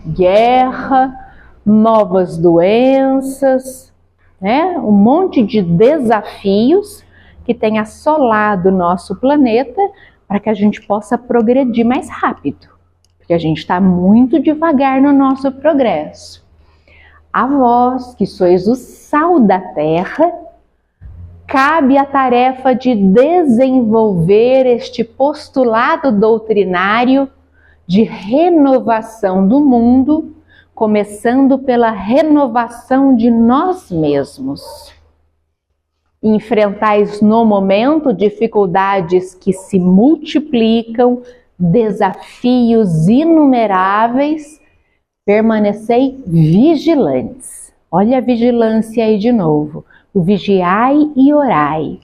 guerra, novas doenças, né? Um monte de desafios que tem assolado o nosso planeta para que a gente possa progredir mais rápido, porque a gente está muito devagar no nosso progresso. A vós, que sois o sal da terra, cabe a tarefa de desenvolver este postulado doutrinário de renovação do mundo, começando pela renovação de nós mesmos. Enfrentais no momento dificuldades que se multiplicam, desafios inumeráveis, permanecei vigilantes. Olha a vigilância aí de novo. O vigiai e orai,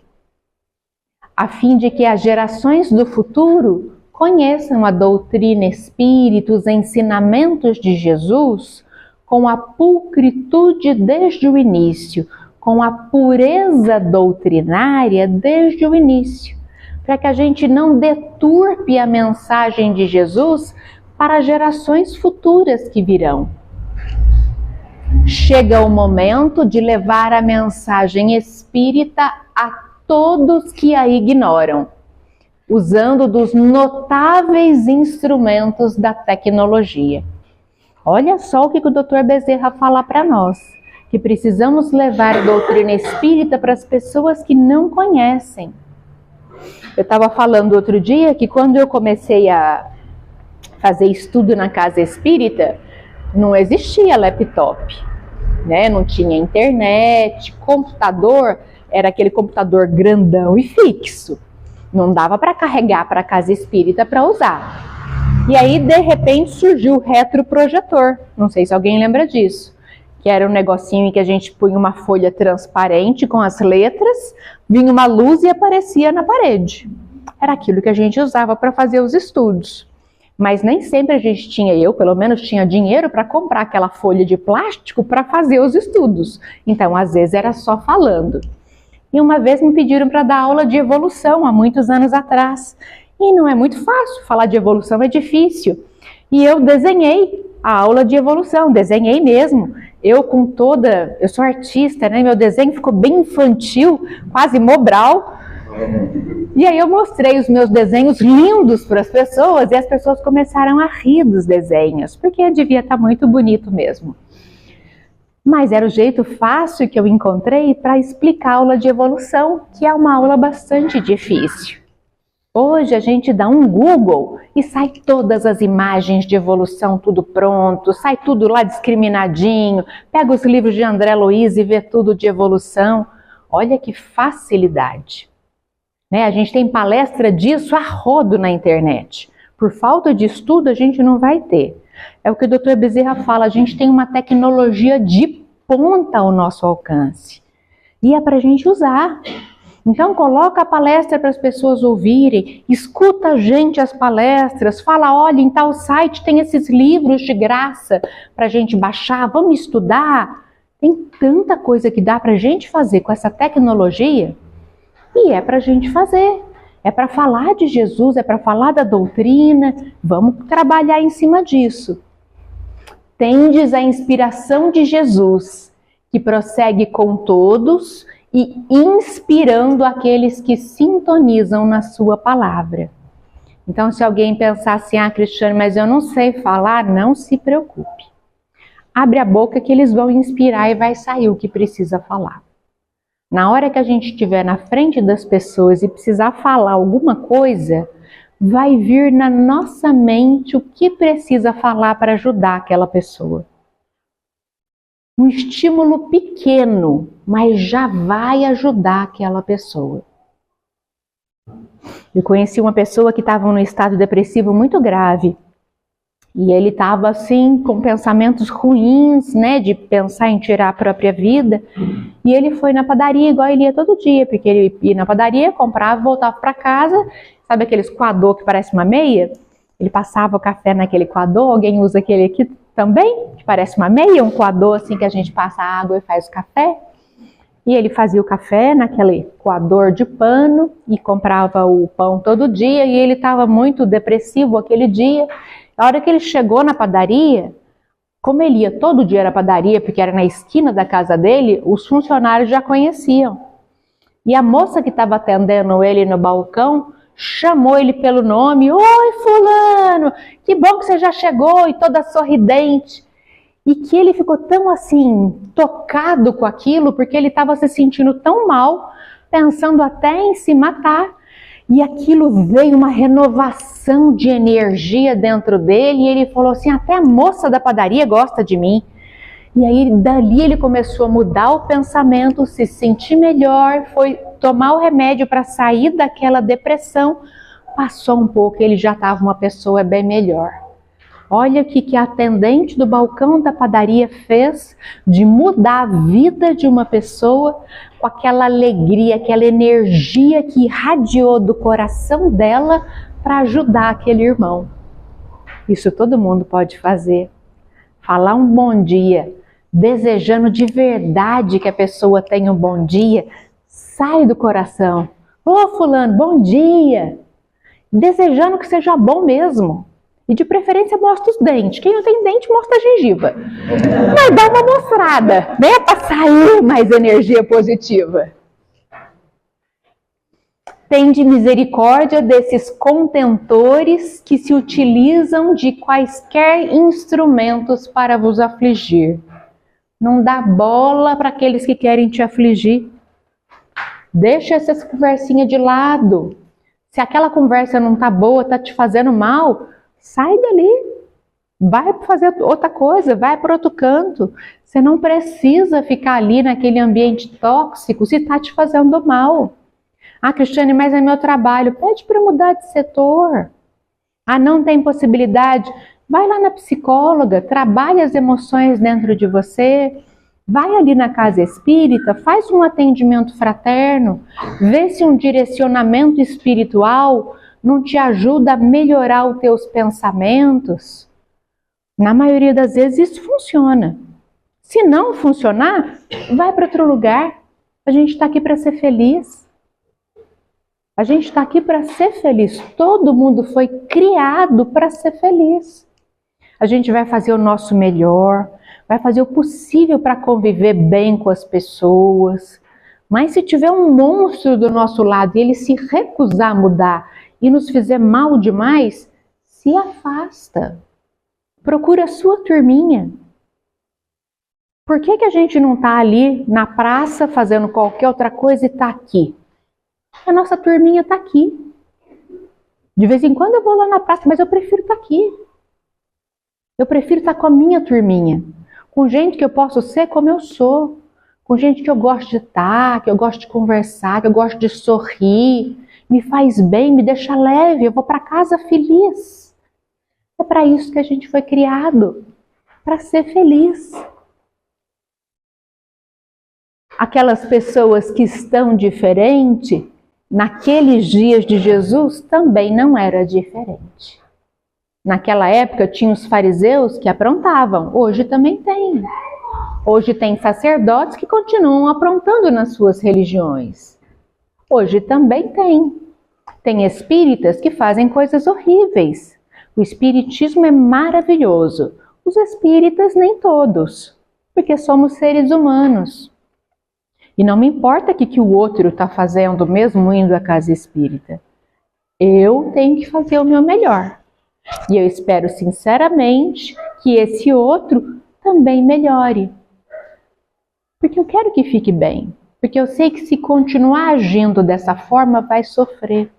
a fim de que as gerações do futuro conheçam a doutrina espírita, os ensinamentos de Jesus, com a pulcritude desde o início, com a pureza doutrinária desde o início, para que a gente não deturpe a mensagem de Jesus para gerações futuras que virão. Chega o momento de levar a mensagem espírita a todos que a ignoram, usando dos notáveis instrumentos da tecnologia. Olha só o que o Dr. Bezerra fala para nós, que precisamos levar a doutrina espírita para as pessoas que não conhecem. Eu estava falando outro dia que quando eu comecei a fazer estudo na casa espírita, não existia laptop, né? Não tinha internet, computador, era aquele computador grandão e fixo. Não dava para carregar para a casa espírita para usar. E aí, de repente, surgiu o retroprojetor. Não sei se alguém lembra disso. Que era um negocinho em que a gente punha uma folha transparente com as letras, vinha uma luz e aparecia na parede. Era aquilo que a gente usava para fazer os estudos. Mas nem sempre a gente tinha, eu pelo menos tinha dinheiro para comprar aquela folha de plástico para fazer os estudos. Então, às vezes era só falando. E uma vez me pediram para dar aula de evolução, há muitos anos atrás. E não é muito fácil, falar de evolução é difícil. E eu desenhei a aula de evolução, desenhei mesmo. Eu sou artista, né? Meu desenho ficou bem infantil, quase Mobral. E aí eu mostrei os meus desenhos lindos para as pessoas e as pessoas começaram a rir dos desenhos, porque devia estar muito bonito mesmo. Mas era o jeito fácil que eu encontrei para explicar a aula de evolução, que é uma aula bastante difícil. Hoje a gente dá um Google e sai todas as imagens de evolução, tudo pronto, sai tudo lá discriminadinho, pega os livros de André Luiz e vê tudo de evolução. Olha que facilidade. Né? A gente tem palestra disso a rodo na internet. Por falta de estudo a gente não vai ter. É o que o Dr. Bezerra fala, a gente tem uma tecnologia de ponta ao nosso alcance. E é para a gente usar. Então coloca a palestra para as pessoas ouvirem, escuta a gente as palestras, fala, olha, em tal site tem esses livros de graça para a gente baixar, vamos estudar. Tem tanta coisa que dá para a gente fazer com essa tecnologia e é para a gente fazer. É para falar de Jesus, é para falar da doutrina, vamos trabalhar em cima disso. Tendes a inspiração de Jesus, que prossegue com todos e inspirando aqueles que sintonizam na sua palavra. Então, se alguém pensar assim, Cristiane, mas eu não sei falar, não se preocupe. Abre a boca que eles vão inspirar e vai sair o que precisa falar. Na hora que a gente estiver na frente das pessoas e precisar falar alguma coisa, vai vir na nossa mente o que precisa falar para ajudar aquela pessoa. Um estímulo pequeno, mas já vai ajudar aquela pessoa. Eu conheci uma pessoa que estava num estado depressivo muito grave. E ele estava assim, com pensamentos ruins, né, de pensar em tirar a própria vida. E ele foi na padaria, igual ele ia todo dia, porque ele ia na padaria, comprava, voltava para casa. Sabe aqueles coador que parece uma meia? Ele passava o café naquele coador. Alguém usa aquele aqui também, que parece uma meia, um coador assim que a gente passa a água e faz o café. E ele fazia o café naquele coador de pano e comprava o pão todo dia. E ele estava muito depressivo aquele dia. A hora que ele chegou na padaria, como ele ia todo dia na padaria, porque era na esquina da casa dele, os funcionários já conheciam. E a moça que estava atendendo ele no balcão chamou ele pelo nome. Oi, fulano, que bom que você já chegou, e toda sorridente. E que ele ficou tão assim, tocado com aquilo, porque ele estava se sentindo tão mal, pensando até em se matar. E aquilo veio uma renovação de energia dentro dele, e ele falou assim, até a moça da padaria gosta de mim. E aí dali ele começou a mudar o pensamento, se sentir melhor, foi tomar o remédio para sair daquela depressão. Passou um pouco, ele já estava uma pessoa bem melhor. Olha o que a atendente do balcão da padaria fez de mudar a vida de uma pessoa com aquela alegria, aquela energia que irradiou do coração dela para ajudar aquele irmão. Isso todo mundo pode fazer. Falar um bom dia, desejando de verdade que a pessoa tenha um bom dia, sai do coração. Ô fulano, bom dia! Desejando que seja bom mesmo. E de preferência mostra os dentes. Quem não tem dente mostra a gengiva. Mas dá uma mostrada, né? Para sair mais energia positiva. Tende misericórdia desses contentores que se utilizam de quaisquer instrumentos para vos afligir. Não dá bola para aqueles que querem te afligir. Deixa essas conversinhas de lado. Se aquela conversa não tá boa, tá te fazendo mal, sai dali, vai fazer outra coisa, vai para outro canto. Você não precisa ficar ali naquele ambiente tóxico se está te fazendo mal. Ah, Cristiane, mas é meu trabalho. Pede para mudar de setor. Ah, não tem possibilidade. Vai lá na psicóloga, trabalhe as emoções dentro de você. Vai ali na casa espírita, faz um atendimento fraterno. Vê se um direcionamento espiritual não te ajuda a melhorar os teus pensamentos. Na maioria das vezes isso funciona. Se não funcionar, vai para outro lugar. A gente está aqui para ser feliz. A gente está aqui para ser feliz. Todo mundo foi criado para ser feliz. A gente vai fazer o nosso melhor, vai fazer o possível para conviver bem com as pessoas. Mas se tiver um monstro do nosso lado e ele se recusar a mudar e nos fizer mal demais, se afasta. Procura a sua turminha. Por que a gente não está ali na praça fazendo qualquer outra coisa e está aqui? A nossa turminha está aqui. De vez em quando eu vou lá na praça, mas eu prefiro estar aqui. Eu prefiro estar com a minha turminha. Com gente que eu posso ser como eu sou. Com gente que eu gosto de estar, que eu gosto de conversar, que eu gosto de sorrir. Me faz bem, me deixa leve, eu vou para casa feliz. É para isso que a gente foi criado, para ser feliz. Aquelas pessoas que estão diferentes, naqueles dias de Jesus também não era diferente. Naquela época tinha os fariseus que aprontavam, hoje também tem. Hoje tem sacerdotes que continuam aprontando nas suas religiões. Hoje também tem. Tem espíritas que fazem coisas horríveis. O espiritismo é maravilhoso. Os espíritas nem todos, porque somos seres humanos. E não me importa o que o outro está fazendo, mesmo indo à casa espírita. Eu tenho que fazer o meu melhor. E eu espero sinceramente que esse outro também melhore. Porque eu quero que fique bem. Porque eu sei que se continuar agindo dessa forma, vai sofrer.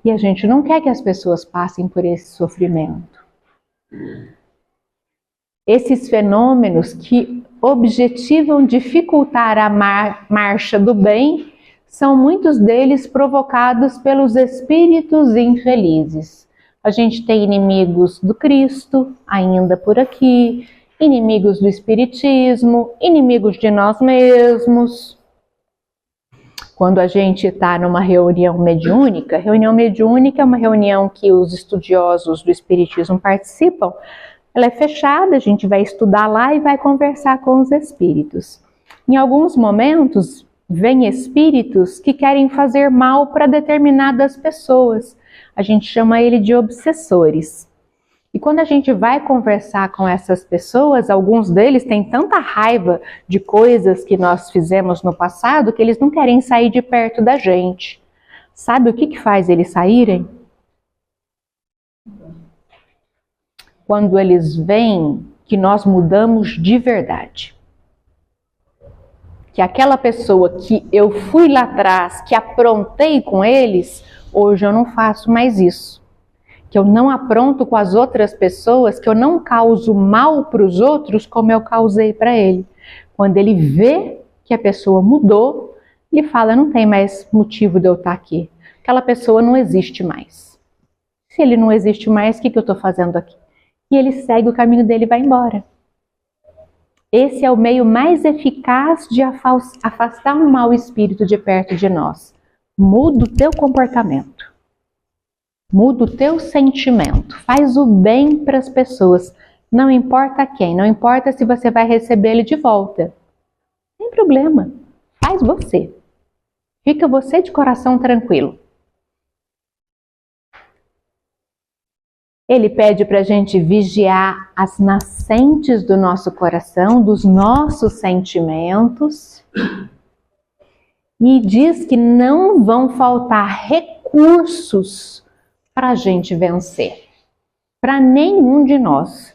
E a gente não quer que as pessoas passem por esse sofrimento. Esses fenômenos que objetivam dificultar a marcha do bem, são muitos deles provocados pelos espíritos infelizes. A gente tem inimigos do Cristo ainda por aqui, inimigos do Espiritismo, inimigos de nós mesmos. Quando a gente está numa reunião mediúnica é uma reunião que os estudiosos do Espiritismo participam, ela é fechada, a gente vai estudar lá e vai conversar com os espíritos. Em alguns momentos, vêm espíritos que querem fazer mal para determinadas pessoas. A gente chama ele de obsessores. E quando a gente vai conversar com essas pessoas, alguns deles têm tanta raiva de coisas que nós fizemos no passado que eles não querem sair de perto da gente. Sabe o que faz eles saírem? Quando eles veem que nós mudamos de verdade. Que aquela pessoa que eu fui lá atrás, que aprontei com eles, hoje eu não faço mais isso. Que eu não apronto com as outras pessoas, que eu não causo mal para os outros como eu causei para ele. Quando ele vê que a pessoa mudou, ele fala, não tem mais motivo de eu estar aqui. Aquela pessoa não existe mais. Se ele não existe mais, o que eu estou fazendo aqui? E ele segue o caminho dele e vai embora. Esse é o meio mais eficaz de afastar um mau espírito de perto de nós. Muda o teu comportamento. Muda o teu sentimento. Faz o bem para as pessoas. Não importa quem. Não importa se você vai receber ele de volta. Não tem problema. Faz você. Fica você de coração tranquilo. Ele pede para a gente vigiar as nascentes do nosso coração, dos nossos sentimentos. E diz que não vão faltar recursos para a gente vencer. Para nenhum de nós.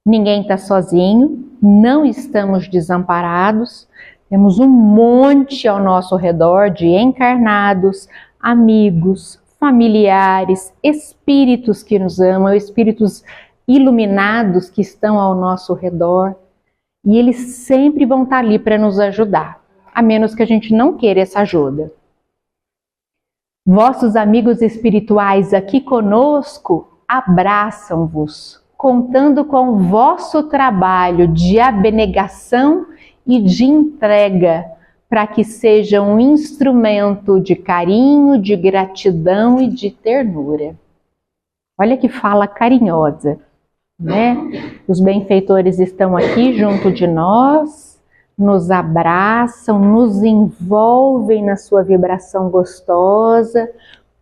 Ninguém está sozinho, não estamos desamparados. Temos um monte ao nosso redor de encarnados, amigos, familiares, espíritos que nos amam, espíritos iluminados que estão ao nosso redor. E eles sempre vão estar ali para nos ajudar, a menos que a gente não queira essa ajuda. Vossos amigos espirituais aqui conosco abraçam-vos, contando com o vosso trabalho de abnegação e de entrega, para que seja um instrumento de carinho, de gratidão e de ternura. Olha que fala carinhosa, né? Os benfeitores estão aqui junto de nós, nos abraçam, nos envolvem na sua vibração gostosa,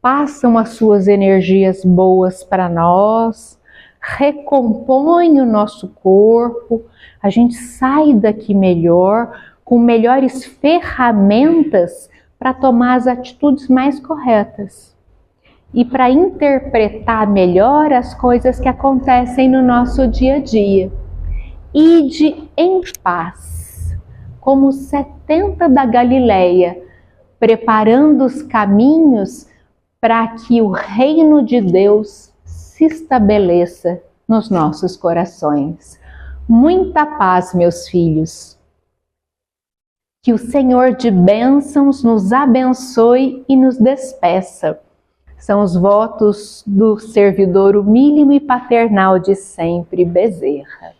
passam as suas energias boas para nós, recompõem o nosso corpo, a gente sai daqui melhor, com melhores ferramentas para tomar as atitudes mais corretas e para interpretar melhor as coisas que acontecem no nosso dia a dia. Ide em paz, como os 70 da Galileia, preparando os caminhos para que o reino de Deus se estabeleça nos nossos corações. Muita paz, meus filhos. Que o Senhor de bênçãos nos abençoe e nos despeça. São os votos do servidor humílimo e paternal de sempre, Bezerra.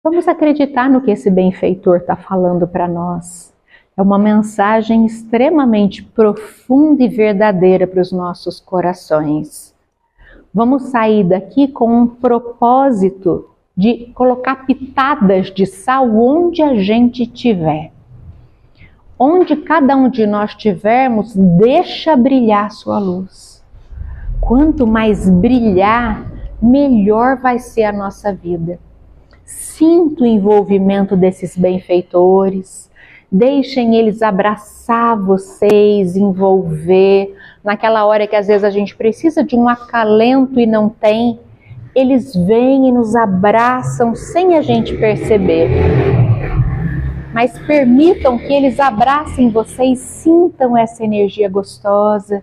Vamos acreditar no que esse benfeitor está falando para nós. É uma mensagem extremamente profunda e verdadeira para os nossos corações. Vamos sair daqui com um propósito de colocar pitadas de sal onde a gente estiver. Onde cada um de nós estivermos, deixa brilhar sua luz. Quanto mais brilhar, melhor vai ser a nossa vida. Sinta o envolvimento desses benfeitores. Deixem eles abraçar vocês, envolver. Naquela hora que às vezes a gente precisa de um acalento e não tem, eles vêm e nos abraçam sem a gente perceber. Mas permitam que eles abracem vocês, sintam essa energia gostosa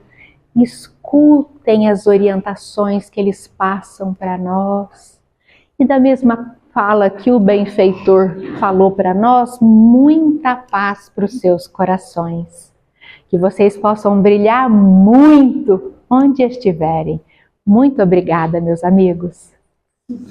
escutem as orientações que eles passam para nós. E da mesma fala que o benfeitor falou para nós, muita paz para os seus corações. Que vocês possam brilhar muito onde estiverem. Muito obrigada, meus amigos.